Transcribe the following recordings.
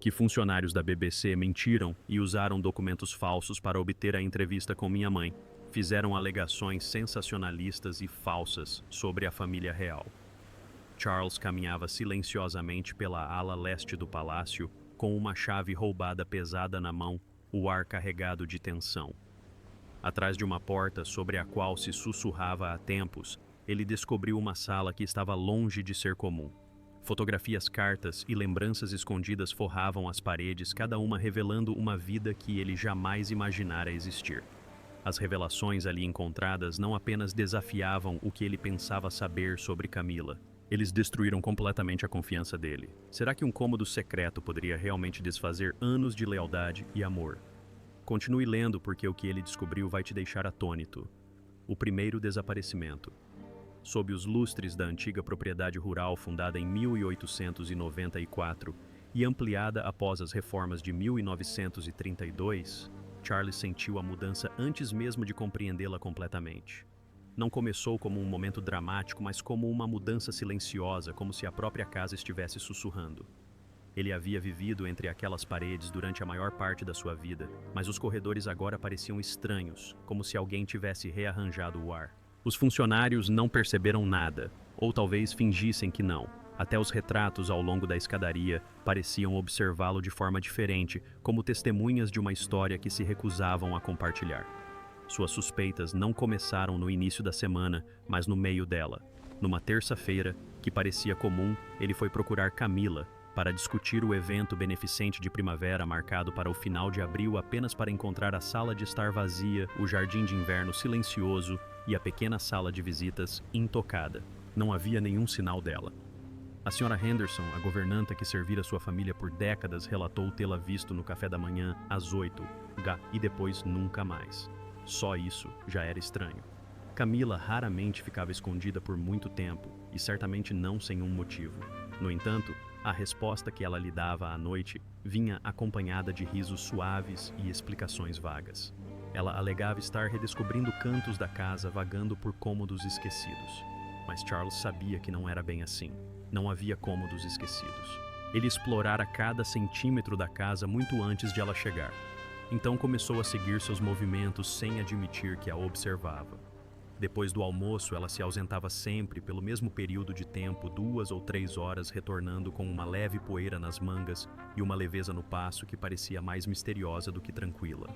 que funcionários da BBC mentiram e usaram documentos falsos para obter a entrevista com minha mãe. Fizeram alegações sensacionalistas e falsas sobre a família real. Charles caminhava silenciosamente pela ala leste do palácio, com uma chave roubada pesada na mão, o ar carregado de tensão. Atrás de uma porta sobre a qual se sussurrava há tempos, ele descobriu uma sala que estava longe de ser comum. Fotografias, cartas e lembranças escondidas forravam as paredes, cada uma revelando uma vida que ele jamais imaginara existir. As revelações ali encontradas não apenas desafiavam o que ele pensava saber sobre Camila. Eles destruíram completamente a confiança dele. Será que um cômodo secreto poderia realmente desfazer anos de lealdade e amor? Continue lendo, porque o que ele descobriu vai te deixar atônito. O primeiro desaparecimento. Sob os lustres da antiga propriedade rural fundada em 1894 e ampliada após as reformas de 1932, Charles sentiu a mudança antes mesmo de compreendê-la completamente. Não começou como um momento dramático, mas como uma mudança silenciosa, como se a própria casa estivesse sussurrando. Ele havia vivido entre aquelas paredes durante a maior parte da sua vida, mas os corredores agora pareciam estranhos, como se alguém tivesse rearranjado o ar. Os funcionários não perceberam nada, ou talvez fingissem que não. Até os retratos ao longo da escadaria pareciam observá-lo de forma diferente, como testemunhas de uma história que se recusavam a compartilhar. Suas suspeitas não começaram no início da semana, mas no meio dela. Numa terça-feira, que parecia comum, ele foi procurar Camila para discutir o evento beneficente de primavera marcado para o final de abril, apenas para encontrar a sala de estar vazia, o jardim de inverno silencioso e a pequena sala de visitas intocada. Não havia nenhum sinal dela. A Sra. Henderson, a governanta que servira sua família por décadas, relatou tê-la visto no café da manhã às 8h e depois nunca mais. Só isso já era estranho. Camila raramente ficava escondida por muito tempo, e certamente não sem um motivo. No entanto, a resposta que ela lhe dava à noite vinha acompanhada de risos suaves e explicações vagas. Ela alegava estar redescobrindo cantos da casa vagando por cômodos esquecidos. Mas Charles sabia que não era bem assim. Não havia cômodos esquecidos. Ele explorara cada centímetro da casa muito antes de ela chegar. Então começou a seguir seus movimentos sem admitir que a observava. Depois do almoço, ela se ausentava sempre pelo mesmo período de tempo, 2 ou 3 horas, retornando com uma leve poeira nas mangas e uma leveza no passo que parecia mais misteriosa do que tranquila.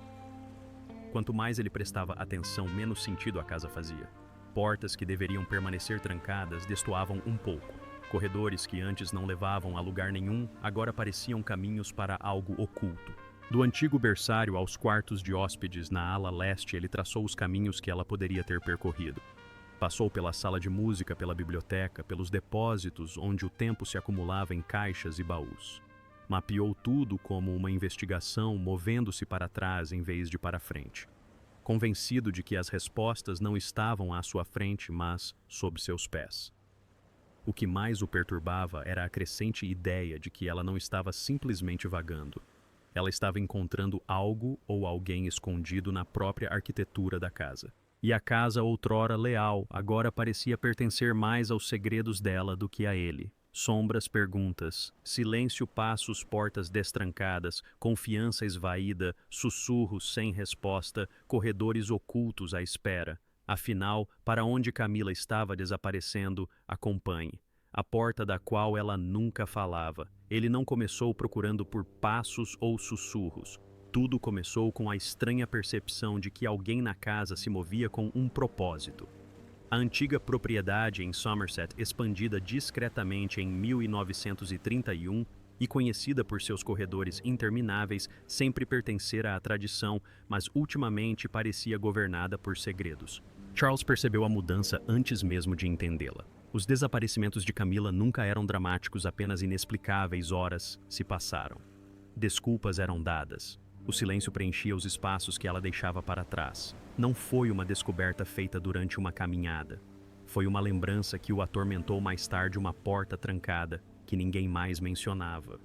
Quanto mais ele prestava atenção, menos sentido a casa fazia. Portas que deveriam permanecer trancadas destoavam um pouco. Corredores que antes não levavam a lugar nenhum, agora pareciam caminhos para algo oculto. Do antigo berçário aos quartos de hóspedes na ala leste, ele traçou os caminhos que ela poderia ter percorrido. Passou pela sala de música, pela biblioteca, pelos depósitos onde o tempo se acumulava em caixas e baús. Mapeou tudo como uma investigação, movendo-se para trás em vez de para frente. Convencido de que as respostas não estavam à sua frente, mas sob seus pés. O que mais o perturbava era a crescente ideia de que ela não estava simplesmente vagando. Ela estava encontrando algo ou alguém escondido na própria arquitetura da casa. E a casa, outrora leal, agora parecia pertencer mais aos segredos dela do que a ele. Sombras, perguntas, silêncio, passos, portas destrancadas, confiança esvaída, sussurros sem resposta, corredores ocultos à espera. Afinal, para onde Camila estava desaparecendo, acompanhe. A porta da qual ela nunca falava. Ele não começou procurando por passos ou sussurros. Tudo começou com a estranha percepção de que alguém na casa se movia com um propósito. A antiga propriedade em Somerset, expandida discretamente em 1931 e conhecida por seus corredores intermináveis, sempre pertencera à tradição, mas ultimamente parecia governada por segredos. Charles percebeu a mudança antes mesmo de entendê-la. Os desaparecimentos de Camila nunca eram dramáticos, apenas inexplicáveis. Horas se passaram. Desculpas eram dadas. O silêncio preenchia os espaços que ela deixava para trás. Não foi uma descoberta feita durante uma caminhada. Foi uma lembrança que o atormentou mais tarde, uma porta trancada, que ninguém mais mencionava.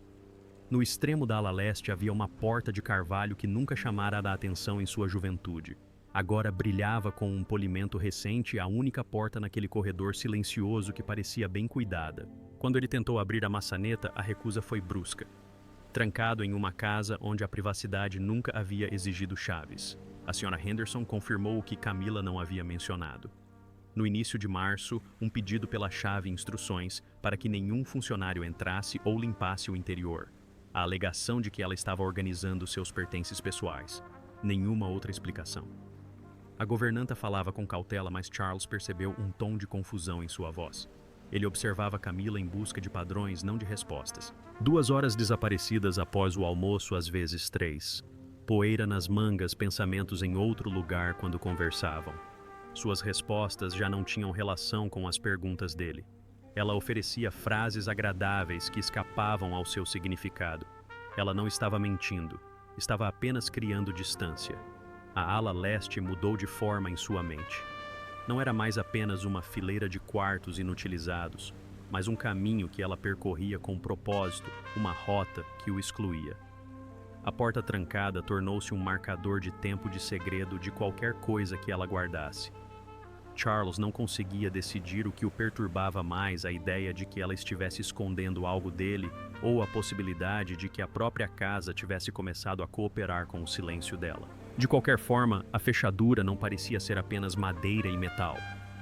No extremo da ala leste havia uma porta de carvalho que nunca chamara a atenção em sua juventude. Agora brilhava com um polimento recente, a única porta naquele corredor silencioso que parecia bem cuidada. Quando ele tentou abrir a maçaneta, a recusa foi brusca. trancado em uma casa onde a privacidade nunca havia exigido chaves. A Sra. Henderson confirmou o que Camila não havia mencionado. No início de março, um pedido pela chave e instruções para que nenhum funcionário entrasse ou limpasse o interior. A alegação de que ela estava organizando seus pertences pessoais. Nenhuma outra explicação. A governanta falava com cautela, mas Charles percebeu um tom de confusão em sua voz. Ele observava Camila em busca de padrões, não de respostas. 2 horas desaparecidas após o almoço, às vezes 3. Poeira nas mangas, pensamentos em outro lugar quando conversavam. Suas respostas já não tinham relação com as perguntas dele. Ela oferecia frases agradáveis que escapavam ao seu significado. Ela não estava mentindo, estava apenas criando distância. A ala leste mudou de forma em sua mente. Não era mais apenas uma fileira de quartos inutilizados, mas um caminho que ela percorria com propósito, uma rota que o excluía. A porta trancada tornou-se um marcador de tempo de segredo de qualquer coisa que ela guardasse. Charles não conseguia decidir o que o perturbava mais, a ideia de que ela estivesse escondendo algo dele ou a possibilidade de que a própria casa tivesse começado a cooperar com o silêncio dela. De qualquer forma, a fechadura não parecia ser apenas madeira e metal.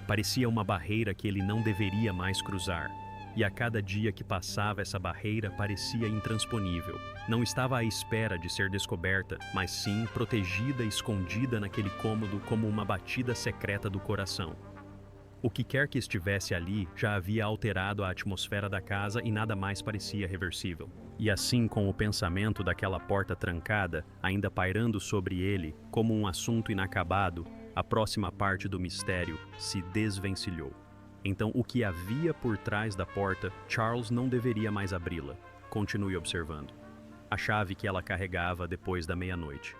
Parecia uma barreira que ele não deveria mais cruzar. E a cada dia que passava, essa barreira parecia intransponível. Não estava à espera de ser descoberta, mas sim protegida e escondida naquele cômodo como uma batida secreta do coração. O que quer que estivesse ali já havia alterado a atmosfera da casa e nada mais parecia reversível. E assim, com o pensamento daquela porta trancada, ainda pairando sobre ele como um assunto inacabado, a próxima parte do mistério se desvencilhou. Então, o que havia por trás da porta, Charles não deveria mais abri-la. Continue observando. A chave que ela carregava depois da meia-noite.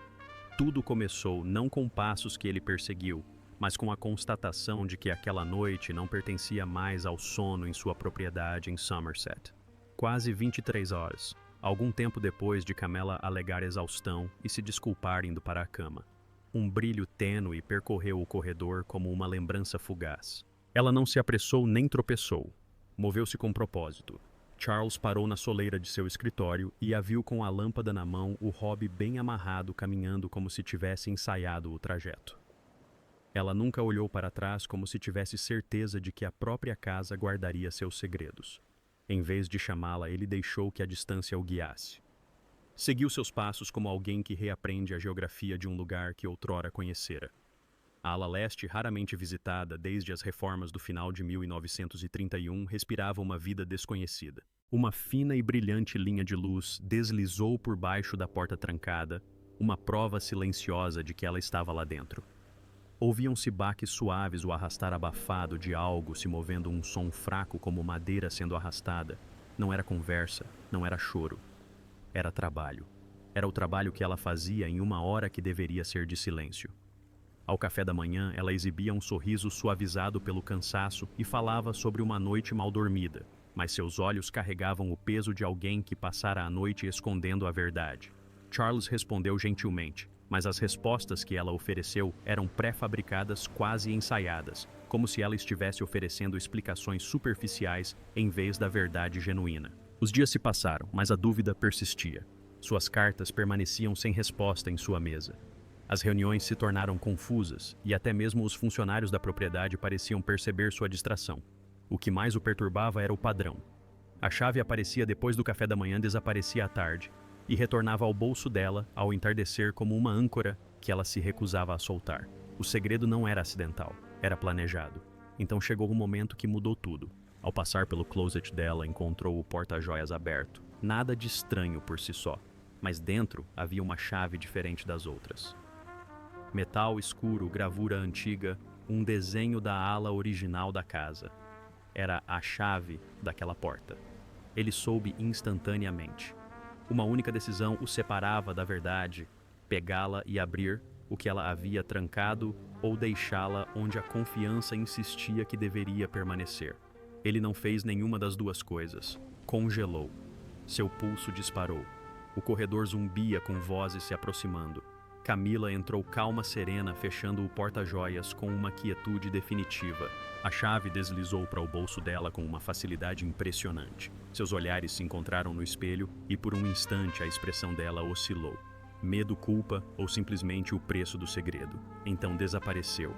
Tudo começou não com passos que ele perseguiu, mas com a constatação de que aquela noite não pertencia mais ao sono em sua propriedade em Somerset. Quase 23 horas, algum tempo depois de Camila alegar exaustão e se desculpar indo para a cama. Um brilho tênue percorreu o corredor como uma lembrança fugaz. Ela não se apressou nem tropeçou. Moveu-se com propósito. Charles parou na soleira de seu escritório e a viu com a lâmpada na mão, o hobby bem amarrado, caminhando como se tivesse ensaiado o trajeto. Ela nunca olhou para trás, como se tivesse certeza de que a própria casa guardaria seus segredos. Em vez de chamá-la, ele deixou que a distância o guiasse. Seguiu seus passos como alguém que reaprende a geografia de um lugar que outrora conhecera. A ala leste, raramente visitada desde as reformas do final de 1931, respirava uma vida desconhecida. Uma fina e brilhante linha de luz deslizou por baixo da porta trancada, uma prova silenciosa de que ela estava lá dentro. Ouviam-se baques suaves, o arrastar abafado de algo se movendo, um som fraco como madeira sendo arrastada. Não era conversa, não era choro. Era trabalho. Era o trabalho que ela fazia em uma hora que deveria ser de silêncio. Ao café da manhã, ela exibia um sorriso suavizado pelo cansaço e falava sobre uma noite mal dormida, mas seus olhos carregavam o peso de alguém que passara a noite escondendo a verdade. Charles respondeu gentilmente, mas as respostas que ela ofereceu eram pré-fabricadas, quase ensaiadas, como se ela estivesse oferecendo explicações superficiais em vez da verdade genuína. Os dias se passaram, mas a dúvida persistia. Suas cartas permaneciam sem resposta em sua mesa. As reuniões se tornaram confusas e até mesmo os funcionários da propriedade pareciam perceber sua distração. O que mais o perturbava era o padrão. A chave aparecia depois do café da manhã, desaparecia à tarde e retornava ao bolso dela ao entardecer como uma âncora que ela se recusava a soltar. O segredo não era acidental, era planejado. Então chegou um momento que mudou tudo. Ao passar pelo closet dela, encontrou o porta-joias aberto. Nada de estranho por si só, mas dentro havia uma chave diferente das outras. Metal escuro, gravura antiga, um desenho da ala original da casa. Era a chave daquela porta. Ele soube instantaneamente. Uma única decisão o separava da verdade: pegá-la e abrir o que ela havia trancado ou deixá-la onde a confiança insistia que deveria permanecer. Ele não fez nenhuma das duas coisas. Congelou. Seu pulso disparou. O corredor zumbia com vozes se aproximando. Camila entrou calma, serena, fechando o porta-joias com uma quietude definitiva. A chave deslizou para o bolso dela com uma facilidade impressionante. Seus olhares se encontraram no espelho e por um instante a expressão dela oscilou. Medo, culpa ou simplesmente o preço do segredo. Então desapareceu.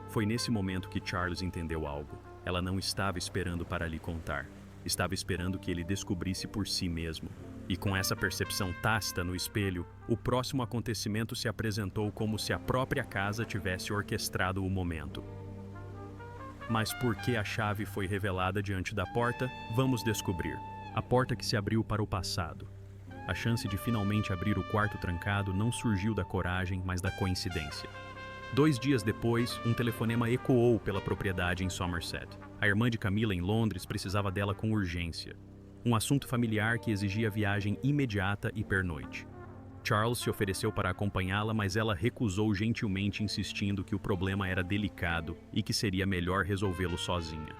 Foi nesse momento que Charles entendeu algo. Ela não estava esperando para lhe contar. Estava esperando que ele descobrisse por si mesmo. E com essa percepção tácita no espelho, o próximo acontecimento se apresentou como se a própria casa tivesse orquestrado o momento. Mas por que a chave foi revelada diante da porta? Vamos descobrir. A porta que se abriu para o passado. A chance de finalmente abrir o quarto trancado não surgiu da coragem, mas da coincidência. 2 dias depois, um telefonema ecoou pela propriedade em Somerset. A irmã de Camila, em Londres, precisava dela com urgência. Um assunto familiar que exigia viagem imediata e pernoite. Charles se ofereceu para acompanhá-la, mas ela recusou gentilmente, insistindo que o problema era delicado e que seria melhor resolvê-lo sozinha.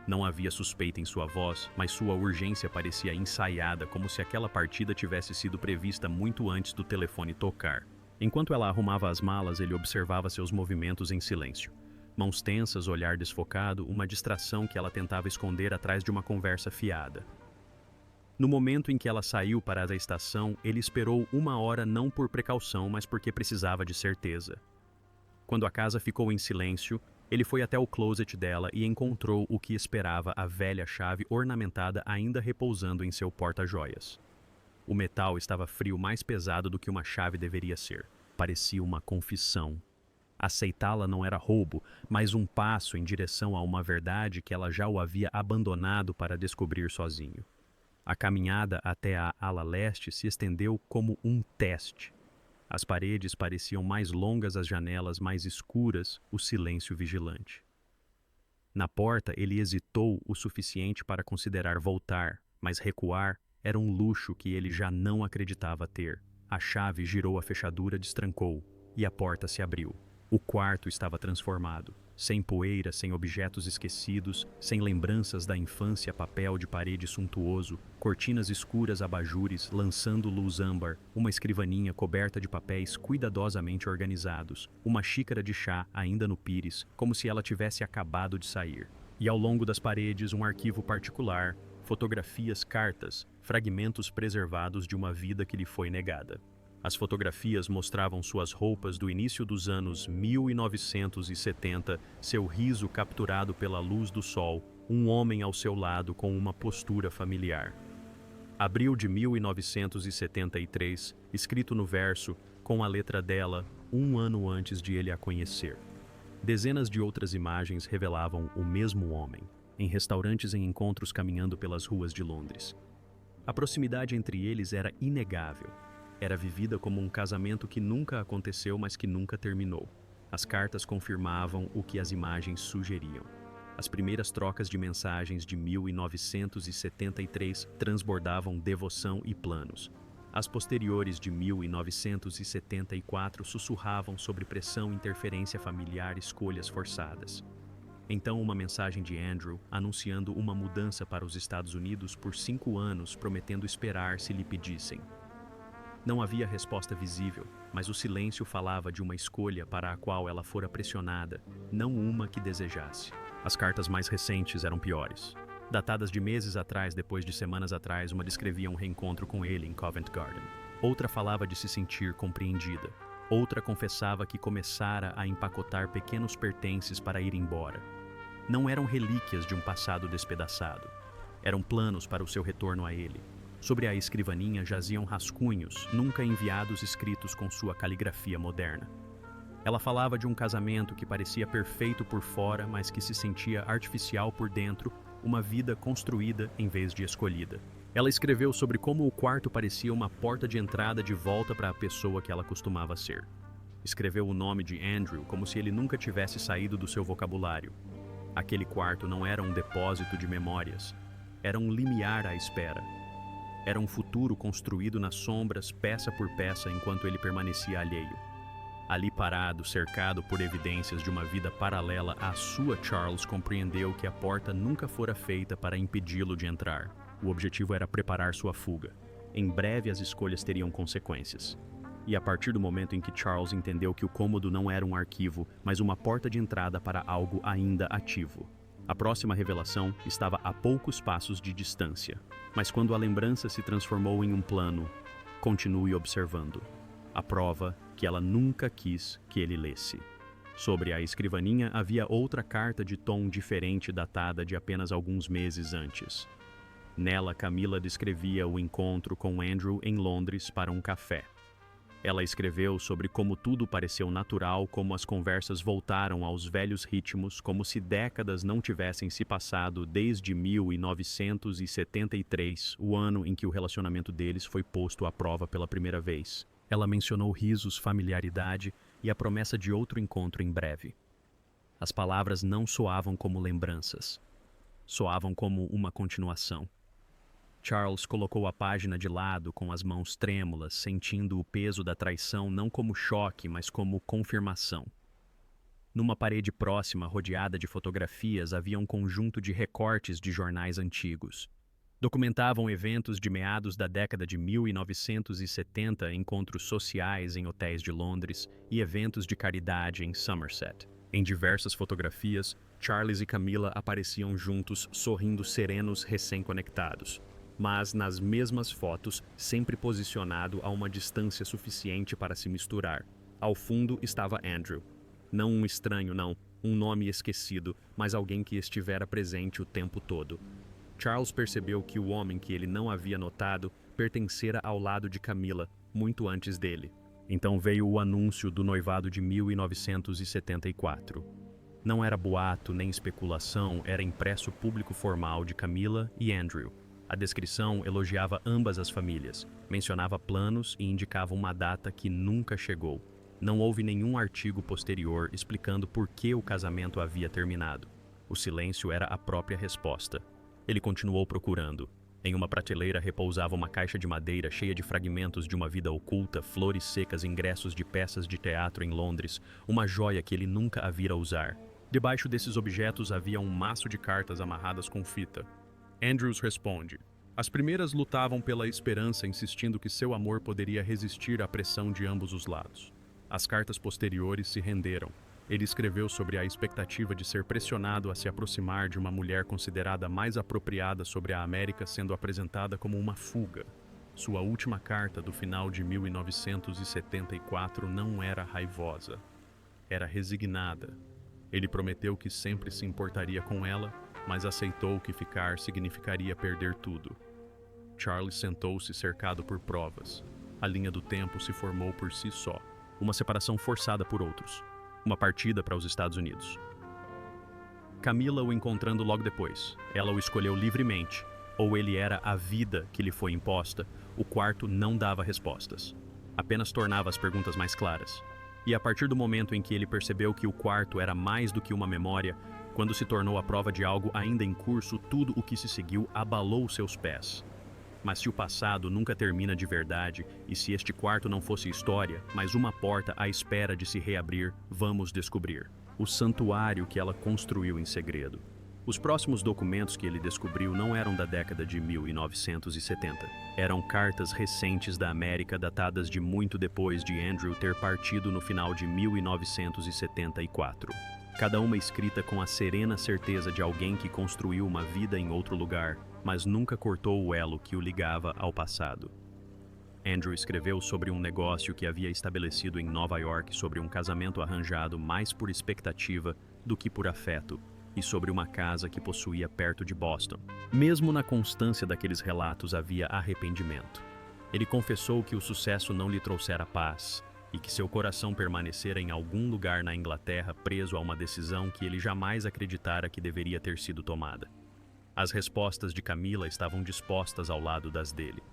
Não havia suspeita em sua voz, mas sua urgência parecia ensaiada, como se aquela partida tivesse sido prevista muito antes do telefone tocar. Enquanto ela arrumava as malas, ele observava seus movimentos em silêncio. Mãos tensas, olhar desfocado, uma distração que ela tentava esconder atrás de uma conversa fiada. No momento em que ela saiu para a estação, ele esperou 1 hora não por precaução, mas porque precisava de certeza. Quando a casa ficou em silêncio, ele foi até o closet dela e encontrou o que esperava, a velha chave ornamentada ainda repousando em seu porta-joias. O metal estava frio, mais pesado do que uma chave deveria ser. Parecia uma confissão. Aceitá-la não era roubo, mas um passo em direção a uma verdade que ela já o havia abandonado para descobrir sozinho. A caminhada até a ala leste se estendeu como um teste. As paredes pareciam mais longas, as janelas mais escuras, o silêncio vigilante. Na porta, ele hesitou o suficiente para considerar voltar, mas recuar era um luxo que ele já não acreditava ter. A chave girou a fechadura, destrancou, e a porta se abriu. O quarto estava transformado. Sem poeira, sem objetos esquecidos, sem lembranças da infância, papel de parede suntuoso, cortinas escuras, abajures, lançando luz âmbar, uma escrivaninha coberta de papéis cuidadosamente organizados, uma xícara de chá ainda no pires, como se ela tivesse acabado de sair. E ao longo das paredes, um arquivo particular, fotografias, cartas, fragmentos preservados de uma vida que lhe foi negada. As fotografias mostravam suas roupas do início dos anos 1970, seu riso capturado pela luz do sol, um homem ao seu lado com uma postura familiar. Abril de 1973, escrito no verso, com a letra dela, 1 ano antes de ele a conhecer. Dezenas de outras imagens revelavam o mesmo homem, em restaurantes e encontros caminhando pelas ruas de Londres. A proximidade entre eles era inegável. Era vivida como um casamento que nunca aconteceu, mas que nunca terminou. As cartas confirmavam o que as imagens sugeriam. As primeiras trocas de mensagens de 1973 transbordavam devoção e planos. As posteriores de 1974 sussurravam sobre pressão, interferência familiar, escolhas forçadas. Então, uma mensagem de Andrew anunciando uma mudança para os Estados Unidos por 5 anos, prometendo esperar se lhe pedissem. Não havia resposta visível, mas o silêncio falava de uma escolha para a qual ela fora pressionada, não uma que desejasse. As cartas mais recentes eram piores. Datadas de meses atrás, depois de semanas atrás, uma descrevia um reencontro com ele em Covent Garden. Outra falava de se sentir compreendida. Outra confessava que começara a empacotar pequenos pertences para ir embora. Não eram relíquias de um passado despedaçado. Eram planos para o seu retorno a ele. Sobre a escrivaninha jaziam rascunhos, nunca enviados, escritos com sua caligrafia moderna. Ela falava de um casamento que parecia perfeito por fora, mas que se sentia artificial por dentro, uma vida construída em vez de escolhida. Ela escreveu sobre como o quarto parecia uma porta de entrada de volta para a pessoa que ela costumava ser. Escreveu o nome de Andrew como se ele nunca tivesse saído do seu vocabulário. Aquele quarto não era um depósito de memórias, era um limiar à espera. Era um futuro construído nas sombras, peça por peça, enquanto ele permanecia alheio. Ali parado, cercado por evidências de uma vida paralela à sua, Charles compreendeu que a porta nunca fora feita para impedi-lo de entrar. O objetivo era preparar sua fuga. Em breve as escolhas teriam consequências. E a partir do momento em que Charles entendeu que o cômodo não era um arquivo, mas uma porta de entrada para algo ainda ativo. A próxima revelação estava a poucos passos de distância. Mas quando a lembrança se transformou em um plano, continue observando. A prova que ela nunca quis que ele lesse. Sobre a escrivaninha havia outra carta de tom diferente datada de apenas alguns meses antes. Nela, Camila descrevia o encontro com Andrew em Londres para um café. Ela escreveu sobre como tudo pareceu natural, como as conversas voltaram aos velhos ritmos, como se décadas não tivessem se passado desde 1973, o ano em que o relacionamento deles foi posto à prova pela primeira vez. Ela mencionou risos, familiaridade e a promessa de outro encontro em breve. As palavras não soavam como lembranças. Soavam como uma continuação. Charles colocou a página de lado com as mãos trêmulas, sentindo o peso da traição não como choque, mas como confirmação. Numa parede próxima, rodeada de fotografias, havia um conjunto de recortes de jornais antigos. Documentavam eventos de meados da década de 1970, encontros sociais em hotéis de Londres e eventos de caridade em Somerset. Em diversas fotografias, Charles e Camila apareciam juntos, sorrindo serenos recém-conectados. Mas nas mesmas fotos, sempre posicionado a uma distância suficiente para se misturar. Ao fundo estava Andrew. Não um estranho, não, um nome esquecido, mas alguém que estivera presente o tempo todo. Charles percebeu que o homem que ele não havia notado pertencera ao lado de Camila, muito antes dele. Então veio o anúncio do noivado de 1974. Não era boato nem especulação, era impresso público formal de Camila e Andrew. A descrição elogiava ambas as famílias, mencionava planos e indicava uma data que nunca chegou. Não houve nenhum artigo posterior explicando por que o casamento havia terminado. O silêncio era a própria resposta. Ele continuou procurando. Em uma prateleira repousava uma caixa de madeira cheia de fragmentos de uma vida oculta, flores secas, ingressos de peças de teatro em Londres, uma joia que ele nunca a vira usar. Debaixo desses objetos havia um maço de cartas amarradas com fita. Andrews responde. As primeiras lutavam pela esperança, insistindo que seu amor poderia resistir à pressão de ambos os lados. As cartas posteriores se renderam. Ele escreveu sobre a expectativa de ser pressionado a se aproximar de uma mulher considerada mais apropriada sobre a América, sendo apresentada como uma fuga. Sua última carta do final de 1974 não era raivosa. Era resignada. Ele prometeu que sempre se importaria com ela, mas aceitou que ficar significaria perder tudo. Charles sentou-se cercado por provas. A linha do tempo se formou por si só. Uma separação forçada por outros. Uma partida para os Estados Unidos. Camila o encontrando logo depois. Ela o escolheu livremente. Ou ele era a vida que lhe foi imposta. O quarto não dava respostas. Apenas tornava as perguntas mais claras. E a partir do momento em que ele percebeu que o quarto era mais do que uma memória, quando se tornou a prova de algo ainda em curso, tudo o que se seguiu abalou seus pés. Mas se o passado nunca termina de verdade, e se este quarto não fosse história, mas uma porta à espera de se reabrir, vamos descobrir. O santuário que ela construiu em segredo. Os próximos documentos que ele descobriu não eram da década de 1970. Eram cartas recentes da América datadas de muito depois de Andrew ter partido no final de 1974. Cada uma escrita com a serena certeza de alguém que construiu uma vida em outro lugar, mas nunca cortou o elo que o ligava ao passado. Andrew escreveu sobre um negócio que havia estabelecido em Nova York, sobre um casamento arranjado mais por expectativa do que por afeto, e sobre uma casa que possuía perto de Boston. Mesmo na constância daqueles relatos havia arrependimento. Ele confessou que o sucesso não lhe trouxera paz, e que seu coração permanecera em algum lugar na Inglaterra preso a uma decisão que ele jamais acreditara que deveria ter sido tomada. As respostas de Camila estavam dispostas ao lado das dele.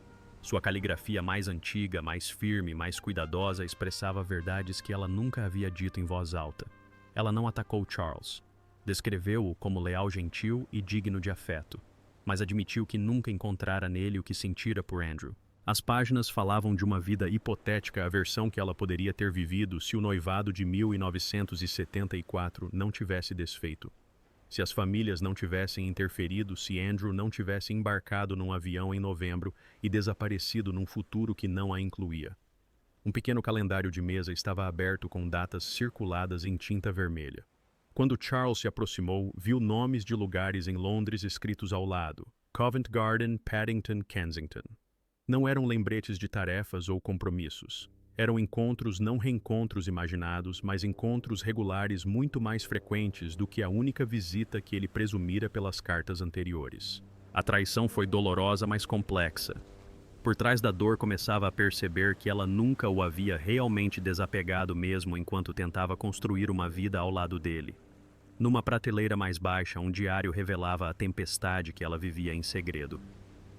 Sua caligrafia mais antiga, mais firme, mais cuidadosa expressava verdades que ela nunca havia dito em voz alta. Ela não atacou Charles. Descreveu-o como leal, gentil e digno de afeto, mas admitiu que nunca encontrara nele o que sentira por Andrew. As páginas falavam de uma vida hipotética, a versão que ela poderia ter vivido se o noivado de 1974 não tivesse desfeito. Se as famílias não tivessem interferido, se Andrew não tivesse embarcado num avião em novembro e desaparecido num futuro que não a incluía. Um pequeno calendário de mesa estava aberto com datas circuladas em tinta vermelha. Quando Charles se aproximou, viu nomes de lugares em Londres escritos ao lado: Covent Garden, Paddington, Kensington. Não eram lembretes de tarefas ou compromissos. Eram encontros não reencontros imaginados, mas encontros regulares muito mais frequentes do que a única visita que ele presumira pelas cartas anteriores. A traição foi dolorosa, mas complexa. Por trás da dor começava a perceber que ela nunca o havia realmente desapegado mesmo enquanto tentava construir uma vida ao lado dele. Numa prateleira mais baixa, um diário revelava a tempestade que ela vivia em segredo.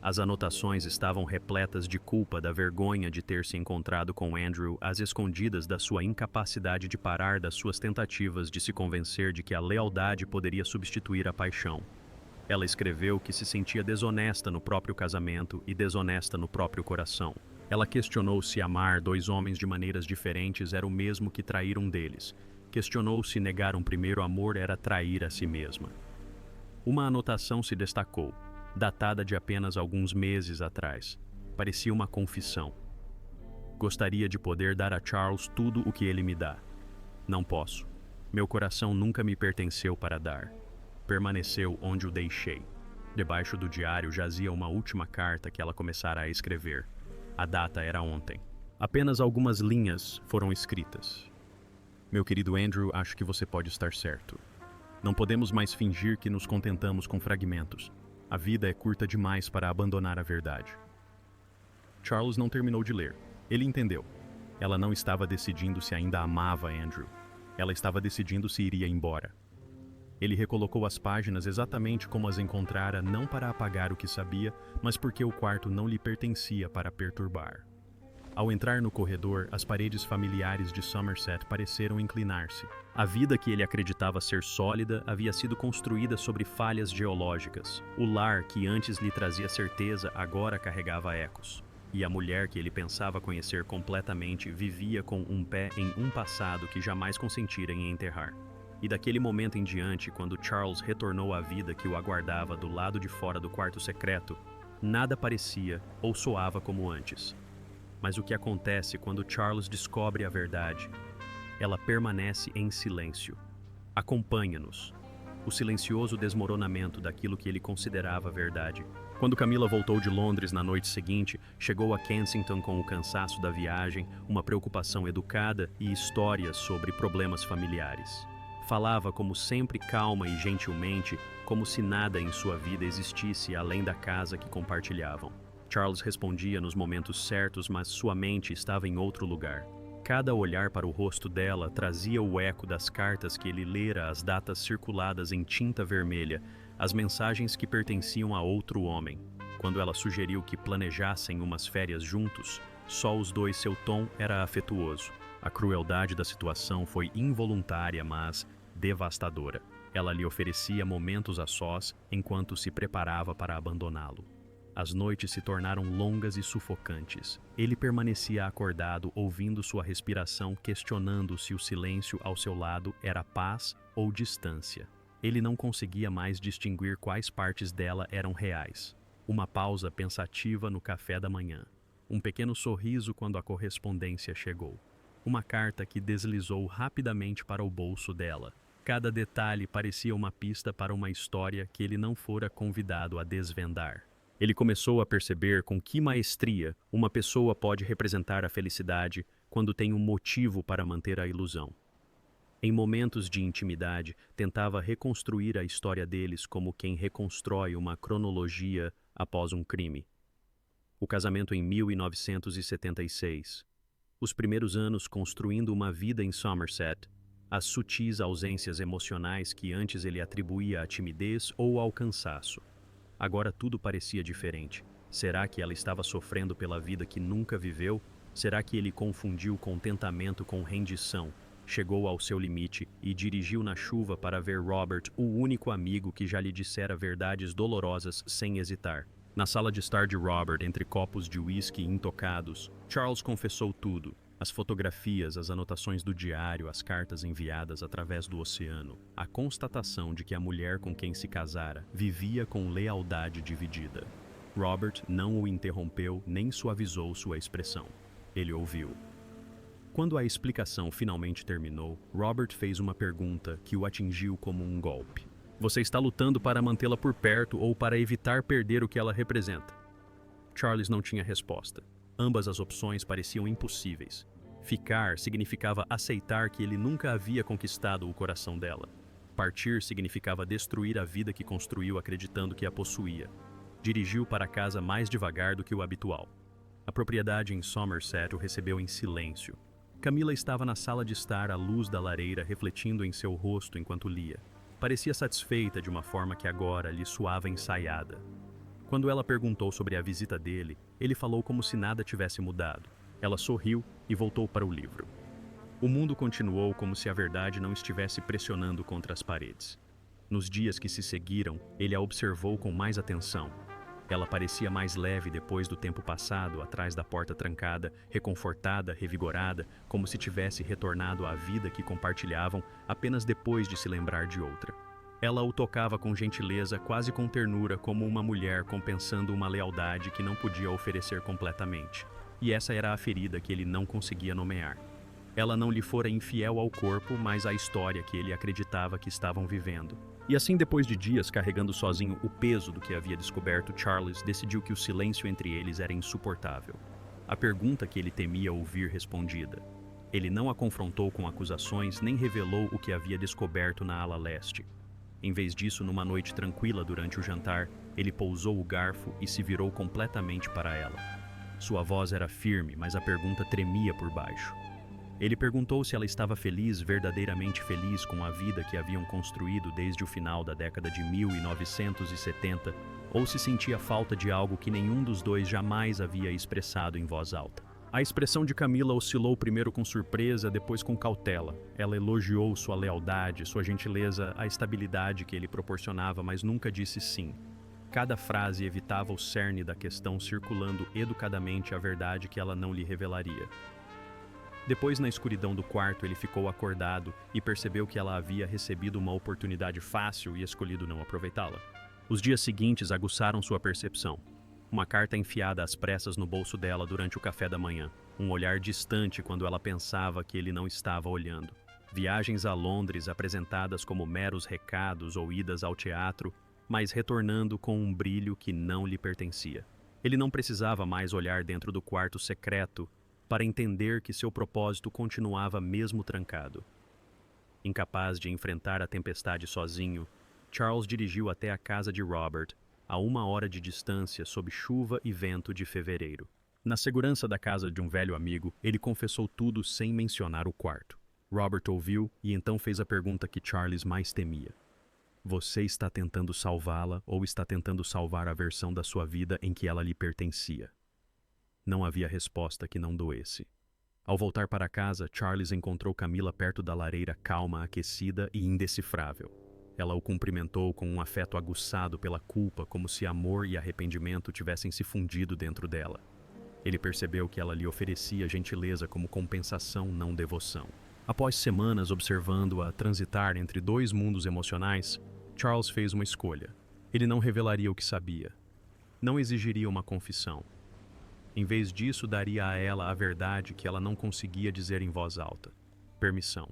As anotações estavam repletas de culpa da vergonha de ter se encontrado com Andrew às escondidas, da sua incapacidade de parar das suas tentativas de se convencer de que a lealdade poderia substituir a paixão. Ela escreveu que se sentia desonesta no próprio casamento e desonesta no próprio coração. Ela questionou se amar dois homens de maneiras diferentes era o mesmo que trair um deles. Questionou se negar um primeiro amor era trair a si mesma. Uma anotação se destacou, datada de apenas alguns meses atrás. Parecia uma confissão. Gostaria de poder dar a Charles tudo o que ele me dá. Não posso. Meu coração nunca me pertenceu para dar. Permaneceu onde o deixei. Debaixo do diário jazia uma última carta que ela começara a escrever. A data era ontem. Apenas algumas linhas foram escritas. Meu querido Andrew, acho que você pode estar certo. Não podemos mais fingir que nos contentamos com fragmentos. A vida é curta demais para abandonar a verdade. Charles não terminou de ler. Ele entendeu. Ela não estava decidindo se ainda amava Andrew. Ela estava decidindo se iria embora. Ele recolocou as páginas exatamente como as encontrara, não para apagar o que sabia, mas porque o quarto não lhe pertencia para perturbar. Ao entrar no corredor, as paredes familiares de Somerset pareceram inclinar-se. A vida que ele acreditava ser sólida havia sido construída sobre falhas geológicas. O lar que antes lhe trazia certeza agora carregava ecos. E a mulher que ele pensava conhecer completamente vivia com um pé em um passado que jamais consentira em enterrar. E daquele momento em diante, quando Charles retornou à vida que o aguardava do lado de fora do quarto secreto, nada parecia ou soava como antes. Mas o que acontece quando Charles descobre a verdade? Ela permanece em silêncio. Acompanha-nos. O silencioso desmoronamento daquilo que ele considerava verdade. Quando Camila voltou de Londres na noite seguinte, chegou a Kensington com o cansaço da viagem, uma preocupação educada e histórias sobre problemas familiares. Falava como sempre calma e gentilmente, como se nada em sua vida existisse além da casa que compartilhavam. Charles respondia nos momentos certos, mas sua mente estava em outro lugar. Cada olhar para o rosto dela trazia o eco das cartas que ele lera, as datas circuladas em tinta vermelha, as mensagens que pertenciam a outro homem. Quando ela sugeriu que planejassem umas férias juntos, só os dois, seu tom era afetuoso. A crueldade da situação foi involuntária, mas devastadora. Ela lhe oferecia momentos a sós enquanto se preparava para abandoná-lo. As noites se tornaram longas e sufocantes. Ele permanecia acordado, ouvindo sua respiração, questionando se o silêncio ao seu lado era paz ou distância. Ele não conseguia mais distinguir quais partes dela eram reais. Uma pausa pensativa no café da manhã. Um pequeno sorriso quando a correspondência chegou. Uma carta que deslizou rapidamente para o bolso dela. Cada detalhe parecia uma pista para uma história que ele não fora convidado a desvendar. Ele começou a perceber com que maestria uma pessoa pode representar a felicidade quando tem um motivo para manter a ilusão. Em momentos de intimidade, tentava reconstruir a história deles como quem reconstrói uma cronologia após um crime. O casamento em 1976. Os primeiros anos construindo uma vida em Somerset. As sutis ausências emocionais que antes ele atribuía à timidez ou ao cansaço. Agora tudo parecia diferente. Será que ela estava sofrendo pela vida que nunca viveu? Será que ele confundiu contentamento com rendição? Chegou ao seu limite e dirigiu na chuva para ver Robert, o único amigo que já lhe dissera verdades dolorosas sem hesitar. Na sala de estar de Robert, entre copos de uísque intocados, Charles confessou tudo. As fotografias, as anotações do diário, as cartas enviadas através do oceano, a constatação de que a mulher com quem se casara vivia com lealdade dividida. Robert não o interrompeu nem suavizou sua expressão. Ele ouviu. Quando a explicação finalmente terminou, Robert fez uma pergunta que o atingiu como um golpe. Você está lutando para mantê-la por perto ou para evitar perder o que ela representa? Charles não tinha resposta. Ambas as opções pareciam impossíveis. Ficar significava aceitar que ele nunca havia conquistado o coração dela. Partir significava destruir a vida que construiu acreditando que a possuía. Dirigiu para casa mais devagar do que o habitual. A propriedade em Somerset o recebeu em silêncio. Camila estava na sala de estar à luz da lareira refletindo em seu rosto enquanto lia. Parecia satisfeita de uma forma que agora lhe soava ensaiada. Quando ela perguntou sobre a visita dele, ele falou como se nada tivesse mudado. Ela sorriu e voltou para o livro. O mundo continuou como se a verdade não estivesse pressionando contra as paredes. Nos dias que se seguiram, ele a observou com mais atenção. Ela parecia mais leve depois do tempo passado, atrás da porta trancada, reconfortada, revigorada, como se tivesse retornado à vida que compartilhavam apenas depois de se lembrar de outra. Ela o tocava com gentileza, quase com ternura, como uma mulher compensando uma lealdade que não podia oferecer completamente. E essa era a ferida que ele não conseguia nomear. Ela não lhe fora infiel ao corpo, mas à história que ele acreditava que estavam vivendo. E assim, depois de dias carregando sozinho o peso do que havia descoberto, Charles decidiu que o silêncio entre eles era insuportável. A pergunta que ele temia ouvir respondida. Ele não a confrontou com acusações nem revelou o que havia descoberto na ala leste. Em vez disso, numa noite tranquila durante o jantar, ele pousou o garfo e se virou completamente para ela. Sua voz era firme, mas a pergunta tremia por baixo. Ele perguntou se ela estava feliz, verdadeiramente feliz com a vida que haviam construído desde o final da década de 1970, ou se sentia falta de algo que nenhum dos dois jamais havia expressado em voz alta. A expressão de Camila oscilou primeiro com surpresa, depois com cautela. Ela elogiou sua lealdade, sua gentileza, a estabilidade que ele proporcionava, mas nunca disse sim. Cada frase evitava o cerne da questão, circulando educadamente a verdade que ela não lhe revelaria. Depois, na escuridão do quarto, ele ficou acordado e percebeu que ela havia recebido uma oportunidade fácil e escolhido não aproveitá-la. Os dias seguintes aguçaram sua percepção. Uma carta enfiada às pressas no bolso dela durante o café da manhã. Um olhar distante quando ela pensava que ele não estava olhando. Viagens a Londres apresentadas como meros recados ou idas ao teatro, mas retornando com um brilho que não lhe pertencia. Ele não precisava mais olhar dentro do quarto secreto para entender que seu propósito continuava mesmo trancado. Incapaz de enfrentar a tempestade sozinho, Charles dirigiu até a casa de Robert, a 1 hora de distância sob chuva e vento de fevereiro. Na segurança da casa de um velho amigo, ele confessou tudo sem mencionar o quarto. Robert ouviu e então fez a pergunta que Charles mais temia. Você está tentando salvá-la ou está tentando salvar a versão da sua vida em que ela lhe pertencia? Não havia resposta que não doesse. Ao voltar para casa, Charles encontrou Camila perto da lareira calma, aquecida e indecifrável. Ela o cumprimentou com um afeto aguçado pela culpa, como se amor e arrependimento tivessem se fundido dentro dela. Ele percebeu que ela lhe oferecia gentileza como compensação, não devoção. Após semanas observando-a transitar entre dois mundos emocionais, Charles fez uma escolha. Ele não revelaria o que sabia. Não exigiria uma confissão. Em vez disso, daria a ela a verdade que ela não conseguia dizer em voz alta. Permissão.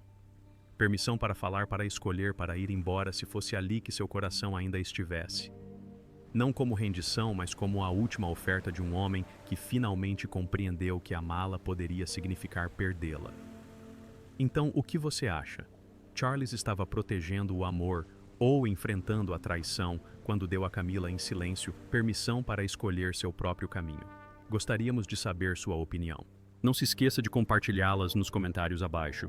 Permissão para falar, para escolher, para ir embora se fosse ali que seu coração ainda estivesse. Não como rendição, mas como a última oferta de um homem que finalmente compreendeu que amá-la poderia significar perdê-la. Então, o que você acha? Charles estava protegendo o amor ou enfrentando a traição quando deu a Camila em silêncio permissão para escolher seu próprio caminho? Gostaríamos de saber sua opinião. Não se esqueça de compartilhá-las nos comentários abaixo.